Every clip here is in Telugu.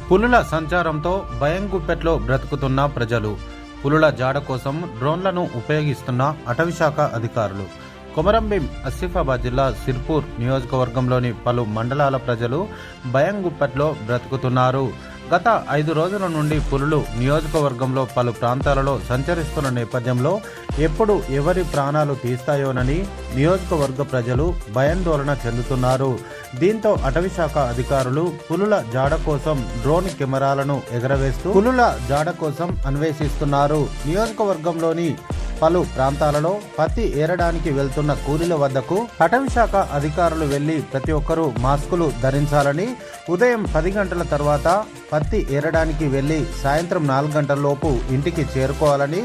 పులుల సంచారంతో భయంగుప్పెట్లో బ్రతుకుతున్న ప్రజలు. పులుల జాడ కోసం డ్రోన్లను ఉపయోగిస్తున్న అటవీశాఖ అధికారులు. కొమరంభీం ఆసిఫాబాద్ జిల్లా సిర్పూర్ నియోజకవర్గంలోని పలు మండలాల ప్రజలు భయంగుప్పెట్లో బ్రతుకుతున్నారు. గత 5 రోజుల నుండి పులులు నియోజకవర్గంలో పలు ప్రాంతాలలో సంచరిస్తున్న నేపథ్యంలో ఎప్పుడు ఎవరి ప్రాణాలు తీస్తాయోనని నియోజకవర్గ ప్రజలు భయాందోళన చెందుతున్నారు. దీంతో అటవీశాఖ అధికారులు పులుల జాడ కోసం డ్రోన్ కెమెరాలను ఎగరవేస్తూ పులుల జాడ కోసం అన్వేషిస్తున్నారు. నియోజకవర్గంలోని పలు ప్రాంతాలలో పత్తి ఏరడానికి వెళ్తున్న కూలీల వద్దకు అటవీశాఖ అధికారులు వెళ్లి ప్రతి ఒక్కరూ మాస్కులు ధరించాలని, ఉదయం 10 గంటల తర్వాత పత్తి ఏరడానికి వెళ్లి సాయంత్రం 4 గంటల లోపు ఇంటికి చేరుకోవాలని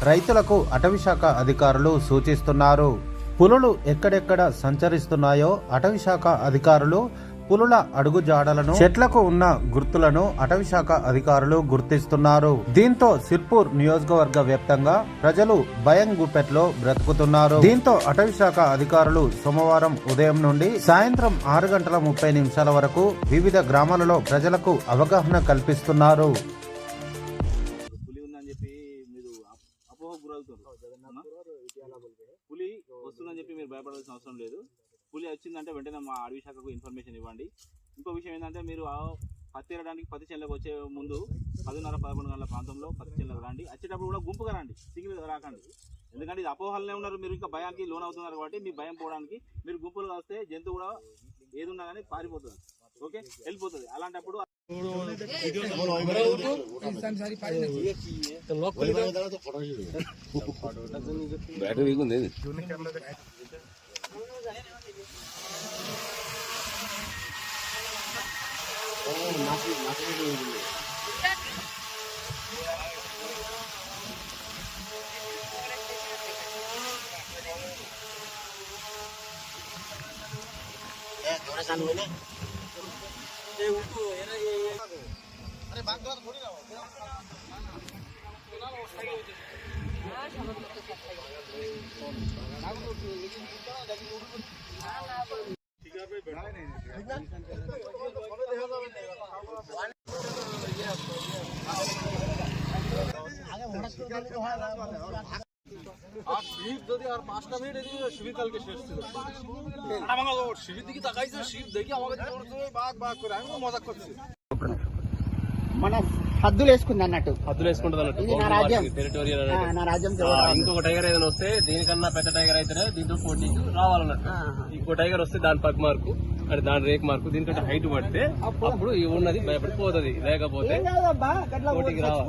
రైతులకు అటవీశాఖ అధికారులు సూచిస్తున్నారు. పులులు ఎక్కడెక్కడ సంచరిస్తున్నాయో అటవీశాఖ అధికారులు పులుల అడుగుజాడలను, చెట్లకు ఉన్న గుర్తులను అటవీశాఖ అధికారులు గుర్తిస్తున్నారు. దీంతో సిర్పూర్ నియోజకవర్గ వ్యాప్తంగా ప్రజలు భయంగుప్పెట్లో బ్రతుకుతున్నారు. దీంతో అటవీశాఖ అధికారులు సోమవారం ఉదయం నుండి సాయంత్రం 6 గంటల 30 నిమిషాల వరకు వివిధ గ్రామాలలో ప్రజలకు అవగాహన కల్పిస్తున్నారు. పులి వస్తుందని చెప్పి మీరు భయపడాల్సిన అవసరం లేదు. పులి వచ్చిందంటే వెంటనే మా అడవి శాఖకు ఇన్ఫర్మేషన్ ఇవ్వండి. ఇంకో విషయం ఏంటంటే, మీరు పత్తి ఏరడానికి పత్తి చేనులకు వచ్చే ముందు 10:30-11 గంటల ప్రాంతంలో పత్తి చేనులకు రండి. వచ్చేటప్పుడు కూడా గుంపుగా రండి, సింగిల్ రాకండి. ఎందుకంటే ఇది అపోహలనే ఉన్నారు, మీరు ఇంకా భయానికి లోన్ అవుతున్నారు. కాబట్టి మీ భయం పోవడానికి మీరు గుంపులుగా వస్తే జంతువు కూడా ఏది ఉన్నా కానీ పారిపోతుంది, ఓకే, వెళ్ళిపోతుంది. అలాంటప్పుడు শিব যদি আর 5টা মিনিট এদিকে শিবির কালকে শেষ ছিল, আমাকে শিবির দিকে তাকাইছে, শিব দেখি আমাকে বাঘ বাঘ করে, আমি মজা করছি। మన హద్దులు వేసుకుంది అన్నట్టు, టెరిటోరియల్ ఇంకొక టైగర్ ఏదైనా వస్తే దీనికన్నా పెద్ద టైగర్ అయితేనే దీంతో పోటీకి రావాలన్నట్టు. ఇంకో టైగర్ వస్తే దాని పగ్ మార్కు అంటే దాని రేక్ మార్కు దీనికంటే హైట్ పడితే అప్పుడు ఉన్నది భయపడిపోతుంది, లేకపోతే పోటీకి రావాలి.